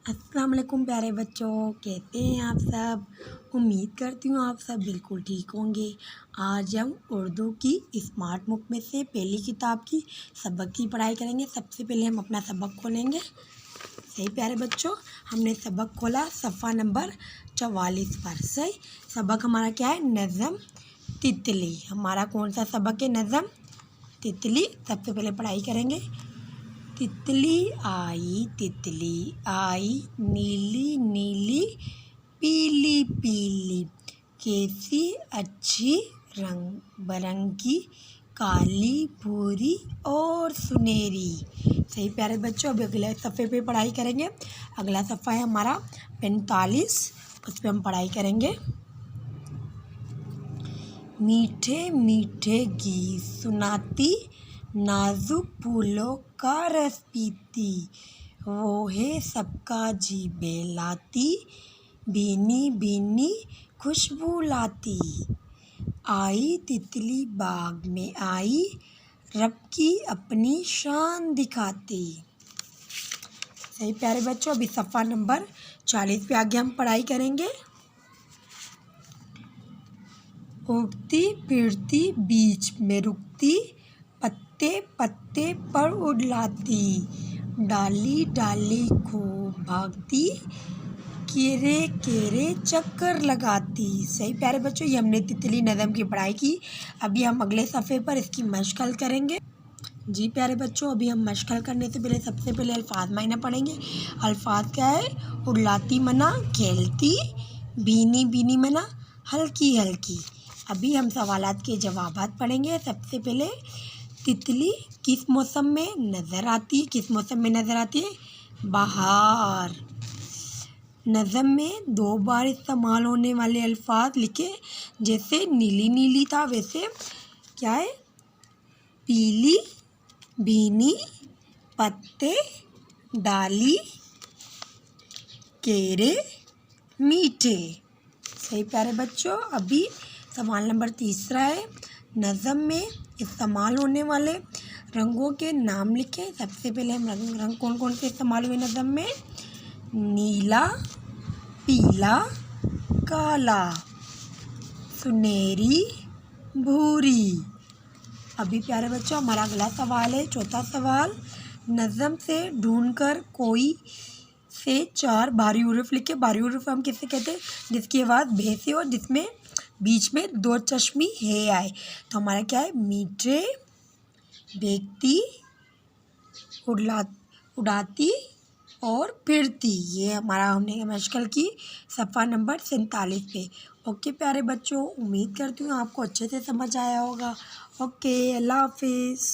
अस्सलाम वालेकुम प्यारे बच्चों, कहते हैं आप सब। उम्मीद करती हूँ आप सब बिल्कुल ठीक होंगे। आज हम उर्दू की स्मार्ट बुक में से पहली किताब की सबक की पढ़ाई करेंगे। सबसे पहले हम अपना सबक खोलेंगे। सही प्यारे बच्चों, हमने सबक खोला सफ़ा नंबर 44 पर। सही, सबक हमारा क्या है? नज़म तितली। हमारा कौन सा सबक है? नज़म तितली। सबसे पहले पढ़ाई करेंगे। तितली आई, नीली नीली पीली पीली, कैसी अच्छी रंग बिरंगी, काली भूरी और सुनहरी। सही प्यारे बच्चों, अभी अगले सफ़े पे पढ़ाई करेंगे। अगला सफ़ा है हमारा 45, उस पर हम पढ़ाई करेंगे। मीठे मीठे गीत सुनाती, नाजुक फूलों का रस पीती, वो है सबका जी बहलाती, भीनी भीनी खुशबू लाती। आई तितली बाग में आई, रब की अपनी शान दिखाती। सही प्यारे बच्चों, अभी सफ़ा नंबर 40 पे आगे हम पढ़ाई करेंगे। उड़ती फिरती बीच में रुकती, पत्ते पत्ते पर उड़लाती, डाली डाली खूब भागती, केरे केरे चक्कर लगाती। सही प्यारे बच्चों, ये हमने तितली नज़म की पढ़ाई की। अभी हम अगले सफ़े पर इसकी मशक़ल करेंगे। जी प्यारे बच्चों, अभी हम मशक़ल करने से पहले सबसे पहले अल्फाज मायना पढ़ेंगे। अल्फाज क्या है? उड़लाती मना खेलती, भीनी भीनी मना हल्की हल्की। अभी हम सवालात के जवाबात पढ़ेंगे। सबसे पहले तितली किस मौसम में नज़र आती है? किस मौसम में नज़र आती है? बहार। नज़म में 2 बार इस्तेमाल होने वाले अल्फाज लिखे, जैसे नीली नीली था, वैसे क्या है? पीली, भीनी, पत्ते, डाली, केरे, मीठे। सही प्यारे बच्चों, अभी सवाल नंबर 3 है। नज़म में इस्तेमाल होने वाले रंगों के नाम लिखें। सबसे पहले हम रंग कौन कौन से इस्तेमाल हुए नज़म में? नीला, पीला, काला, सुनहरी, भूरी। अभी प्यारे बच्चों, हमारा अगला सवाल है, चौथा सवाल। नज़म से ढूंढकर कोई से 4 भारी हुरूफ लिखे। भारी हुरूफ हम किसे कहते हैं? जिसकी आवाज़ भे से हो, जिसमें बीच में 2 चश्मी है आए। तो हमारा क्या है? मीठे, भीगती, उड़ाती और फिरती। ये हमारा हमने मशक़ल की सफ़ा नंबर 47 पे। ओके प्यारे बच्चों, उम्मीद करती हूँ आपको अच्छे से समझ आया होगा। ओके, अल्लाह हाफिज़।